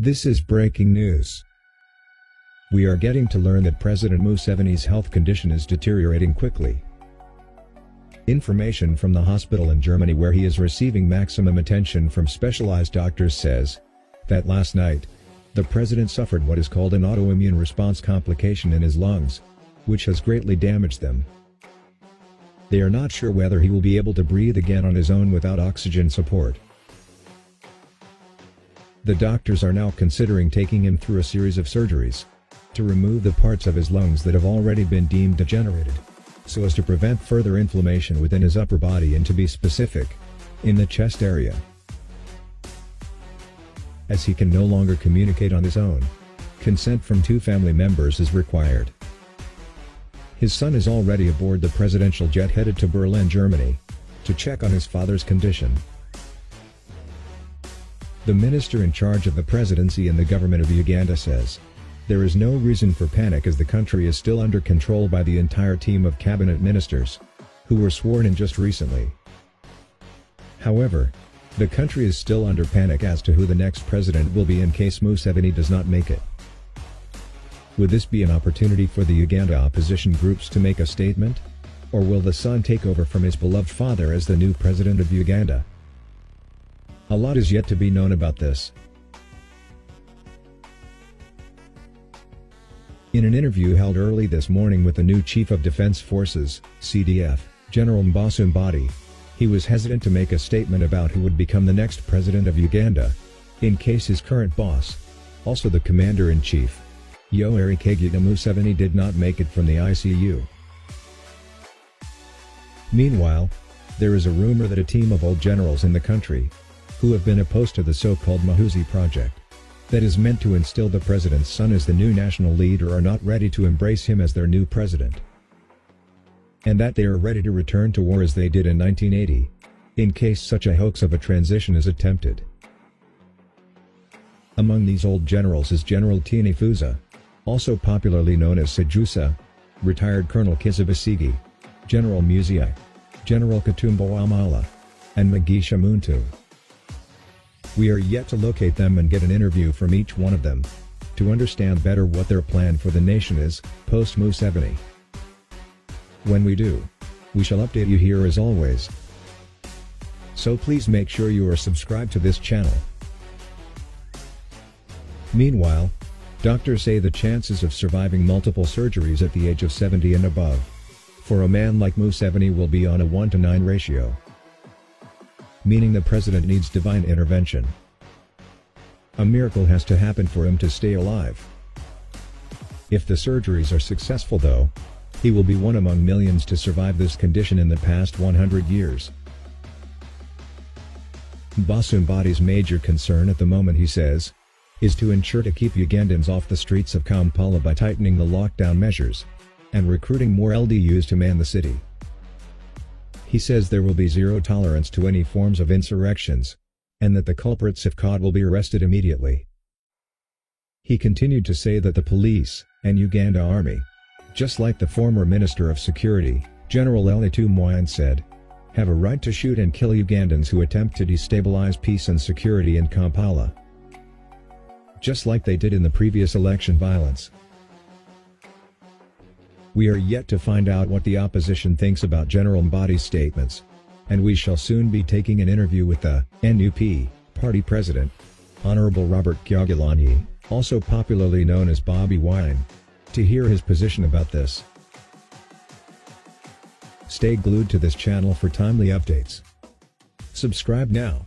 This is breaking news. We are getting to learn that President Museveni's health condition is deteriorating quickly. Information from the hospital in Germany where he is receiving maximum attention from specialized doctors says that last night, the president suffered what is called an autoimmune response complication in his lungs, which has greatly damaged them. They are not sure whether he will be able to breathe again on his own without oxygen support. The doctors are now considering taking him through a series of surgeries to remove the parts of his lungs that have already been deemed degenerated, so as to prevent further inflammation within his upper body and, to be specific, in the chest area. As he can no longer communicate on his own, consent from 2 family members is required. His son is already aboard the presidential jet headed to Berlin, Germany, to check on his father's condition. The minister in charge of the presidency in the government of Uganda says, "There is no reason for panic as the country is still under control by the entire team of cabinet ministers, who were sworn in just recently." However, the country is still under panic as to who the next president will be in case Museveni does not make it. Would this be an opportunity for the Uganda opposition groups to make a statement? Or will the son take over from his beloved father as the new president of Uganda? A lot is yet to be known about this. In an interview held early this morning with the new Chief of Defense Forces, CDF, General Murwade, he was hesitant to make a statement about who would become the next president of Uganda, in case his current boss, also the Commander-in-Chief, Yoweri Museveni, did not make it from the ICU. Meanwhile, there is a rumor that a team of old generals in the country, who have been opposed to the so-called Murwade project, that is meant to instill the president's son as the new national leader, are not ready to embrace him as their new president. And that they are ready to return to war as they did in 1980, in case such a hoax of a transition is attempted. Among these old generals is General Tinifuza, also popularly known as Sejusa, retired Colonel Kizza Besigye, General Muziek, General Katumba Wamala, and Mugisha Muntu. We are yet to locate them and get an interview from each one of them, to understand better what their plan for the nation is, post-Museveni. When we do, we shall update you here as always. So please make sure you are subscribed to this channel. Meanwhile, doctors say the chances of surviving multiple surgeries at the age of 70 and above, for a man like Museveni, will be on a 1:9 ratio. Meaning the president needs divine intervention. A miracle has to happen for him to stay alive. If the surgeries are successful though, he will be one among millions to survive this condition in the past 100 years. Museveni's major concern at the moment, he says, is to ensure to keep Ugandans off the streets of Kampala by tightening the lockdown measures, and recruiting more LDUs to man the city. He says there will be zero tolerance to any forms of insurrections, and that the culprits, if caught, will be arrested immediately. He continued to say that the police and Uganda Army, just like the former Minister of Security, General Elitu Moyane said, have a right to shoot and kill Ugandans who attempt to destabilize peace and security in Kampala, just like they did in the previous election violence. We are yet to find out what the opposition thinks about General Mbade's statements, and we shall soon be taking an interview with the NUP party president, Honorable Robert Kyagulanyi, also popularly known as Bobi Wine, to hear his position about this. Stay glued to this channel for timely updates. Subscribe now.